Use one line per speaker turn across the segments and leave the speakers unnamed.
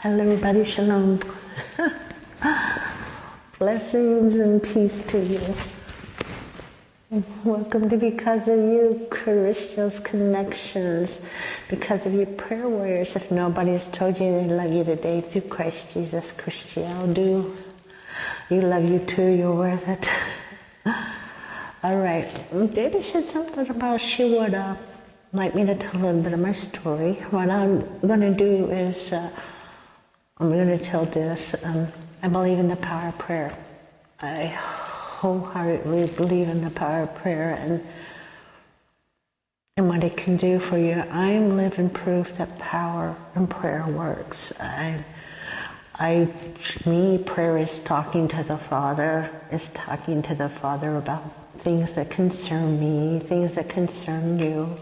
Hello everybody, shalom. Blessings and peace to you. Welcome to Because of You, Crystal's Connections. Because of you, prayer warriors. If nobody's told you they love you today through Christ Jesus, Christiel do. You love you too, you're worth it. All right, Debbie said something about she would like me to tell a little bit of my story. What I'm going to do is I'm going to tell this. I believe in the power of prayer. I wholeheartedly believe in the power of prayer and what it can do for you. I'm living proof that power and prayer works. Prayer is talking to the Father, about things that concern me, things that concern you.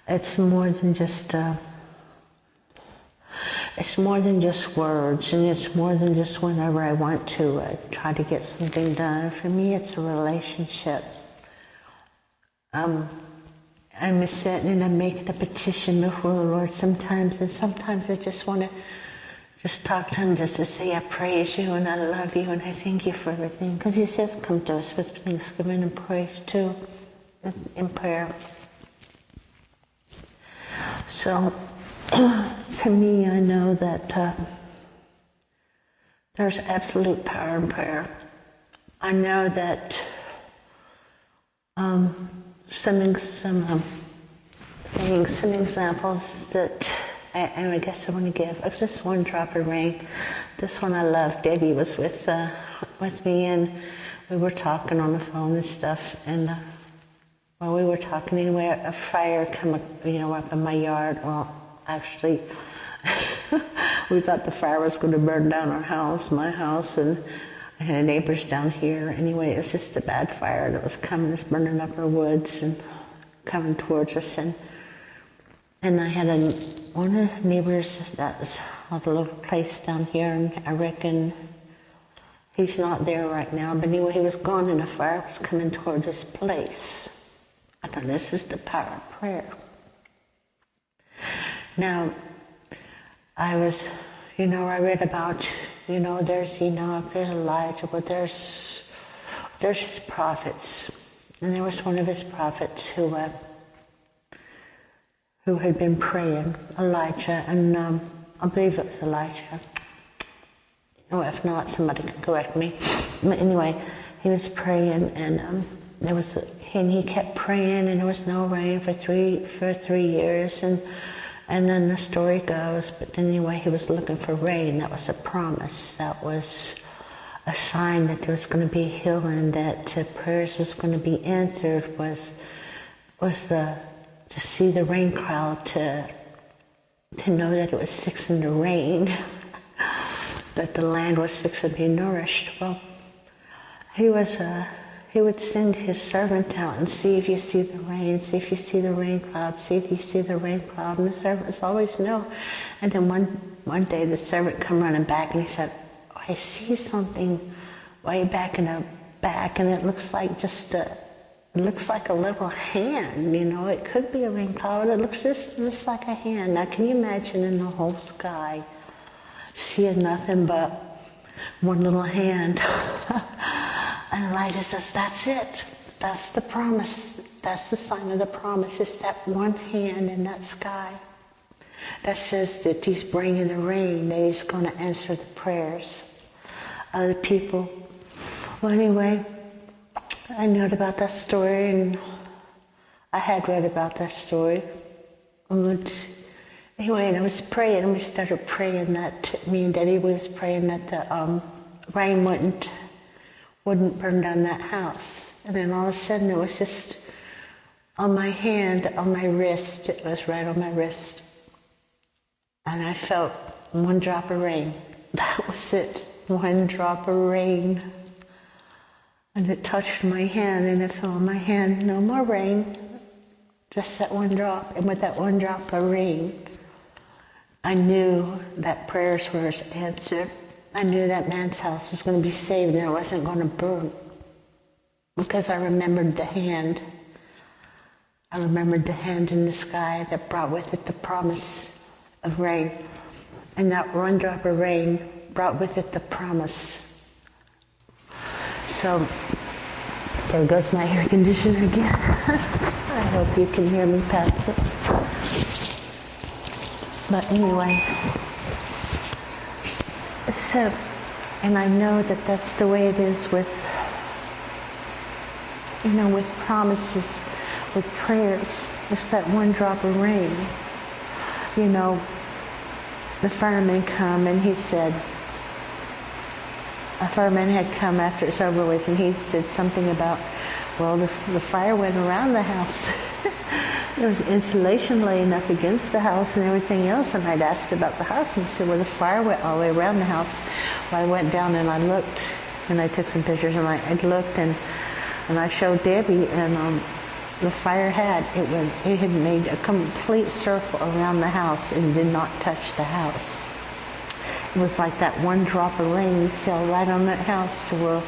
It's more than just words, and it's more than just whenever I want to try to get something done. For me, it's a relationship. I'm sitting and I'm making a petition before the Lord sometimes, and sometimes I just want to just talk to Him just to say I praise You and I love You and I thank You for everything. Because He says come to us with thanksgiving and praise too in prayer. So to me, I know that there's absolute power in prayer. I know that some examples that I guess I want to give. Just one drop of rain. This one I love. Debbie was with me, and we were talking on the phone and stuff. And while we were talking, anyway, a fire came up, up in my yard. Well, actually, we thought the fire was going to burn down my house, and I had neighbors down here. Anyway, it was just a bad fire that was coming. It's burning up our woods and coming towards us. And I had one of the neighbors that was at a little place down here, and I reckon he's not there right now. But anyway, he was gone, and the fire was coming toward this place. I thought, this is the power of prayer. Now, I was, I read about, there's Enoch, there's Elijah, but there's his prophets. And there was one of his prophets who had been praying, Elijah, and I believe it was Elijah. If not, somebody can correct me. But anyway, he was praying, and he kept praying, and there was no rain for 3 years, and then the story goes, but anyway, he was looking for rain. That was a promise. That was a sign that there was going to be healing, that prayers was going to be answered, was to see the rain cloud, to know that it was fixing to rain, that the land was fixing to be nourished. Well, he would send his servant out and see if you see the rain, see if you see the rain cloud, see if you see the rain cloud. And the servant was always no. And then one day the servant come running back and he said, I see something way back in the back, and it looks like a little hand. It could be a rain cloud. It looks just like a hand. Now can you imagine in the whole sky seeing nothing but one little hand? And Elijah says, that's it. That's the promise. That's the sign of the promise. It's that one hand in that sky that says that He's bringing the rain, that He's going to answer the prayers of the people. Well, anyway, I knew about that story, and I had read about that story. Anyway, and I was praying, and we started praying that, me and Daddy was praying that the rain wouldn't burn down that house. And then all of a sudden it was just on my hand, on my wrist. It was right on my wrist. And I felt one drop of rain. That was it. One drop of rain. And it touched my hand, and it fell on my hand. No more rain. Just that one drop. And with that one drop of rain, I knew that prayers were answered. I knew that man's house was going to be saved and it wasn't going to burn. Because I remembered the hand. I remembered the hand in the sky that brought with it the promise of rain. And that one drop of rain brought with it the promise. So, there goes my air conditioner again. I hope you can hear me past it. But anyway, so, and I know that that's the way it is with, with promises, with prayers. It's that one drop of rain. The fireman come and he said, a fireman had come after it's over with, and he said something about, well, the fire went around the house. There was insulation laying up against the house and everything else, and I'd asked about the house, and he said, well, the fire went all the way around the house. Well, I went down and I looked, and I took some pictures, and I looked, and I showed Debbie, and the fire it had made a complete circle around the house and did not touch the house. It was like that one drop of rain fell right on that house to where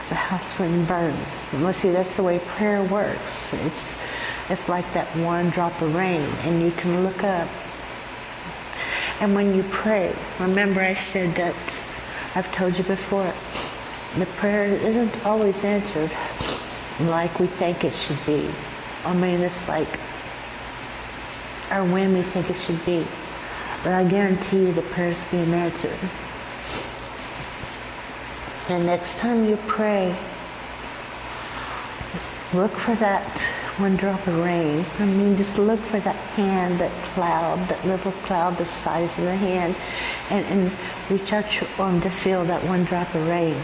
the house wouldn't burn. Well, see, that's the way prayer works. It's like that one drop of rain, and you can look up. And when you pray, remember I said that, I've told you before, the prayer isn't always answered like we think it should be. I mean, it's like, or when we think it should be. But I guarantee you the prayer's being answered. The next time you pray, look for that one drop of rain. I mean, just look for that hand, that cloud, that little cloud the size of the hand, and reach out your arm to feel that one drop of rain.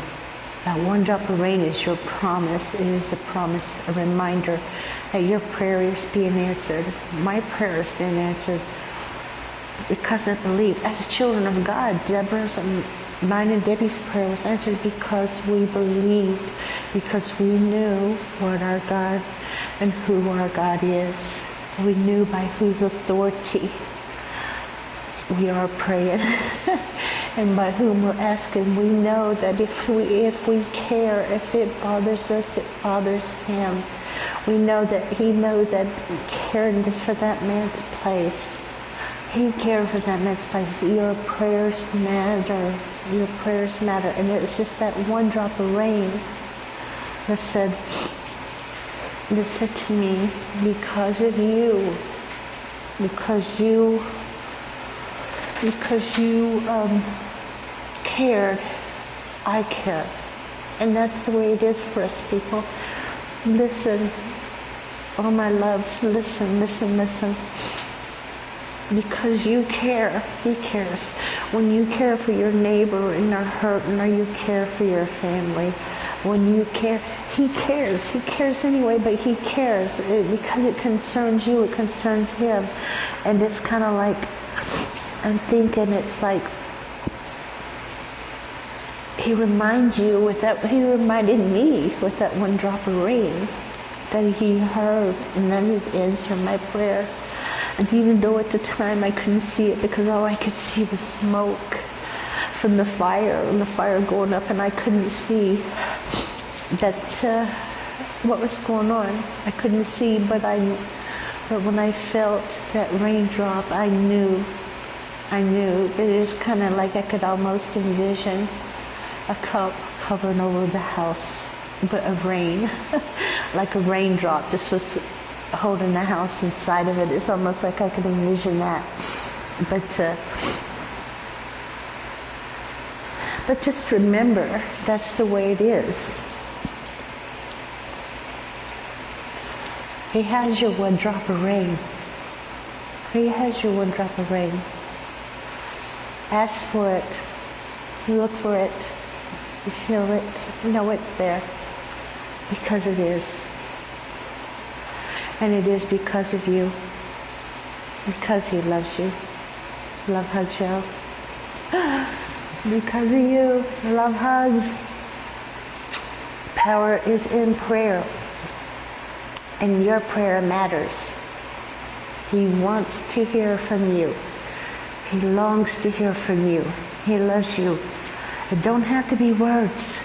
That one drop of rain is your promise. It is a promise, a reminder that your prayer is being answered. My prayer is being answered because I believe. As children of God, Deborah's and mine and Debbie's prayer was answered because we believed, because we knew what our God and who our God is. We knew by whose authority we are praying and by whom we're asking. We know that if we care, if it bothers us, it bothers Him. We know that He knows that He cared just for that man's place. He cared for that man's place. Your prayers matter. Your prayers matter. And it was just that one drop of rain that said to me, because of you, because you cared, I care. And that's the way it is for us, people. Listen, all my loves, listen. Because you care, He cares. When you care for your neighbor and they're hurting, or you care for your family, when you care, He cares. He cares anyway, but He cares because it concerns you, it concerns Him. And it's kind of like, I'm thinking it's like He reminds you with that, He reminded me with that one drop of rain that He heard, and that He's answered my prayer. And even though at the time I couldn't see it because all I could see was smoke from the fire, and the fire going up, and I couldn't see that what was going on. I couldn't see, but when I felt that raindrop, I knew. It is kind of like I could almost envision a cup covering over the house, but of rain, like a raindrop. This was holding the house inside of it. It's almost like I could envision that. But just remember, that's the way it is. He has your one drop of rain. He has your one drop of rain. Ask for it. Look for it. You feel it. You know it's there. Because it is. And it is because of you. Because He loves you. Love hugs, Joe. Because of you. Love hugs. Power is in prayer. And your prayer matters. He wants to hear from you. He longs to hear from you. He loves you. It don't have to be words.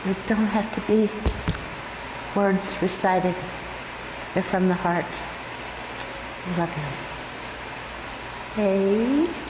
It don't have to be words recited. They're from the heart. Love you. Hey.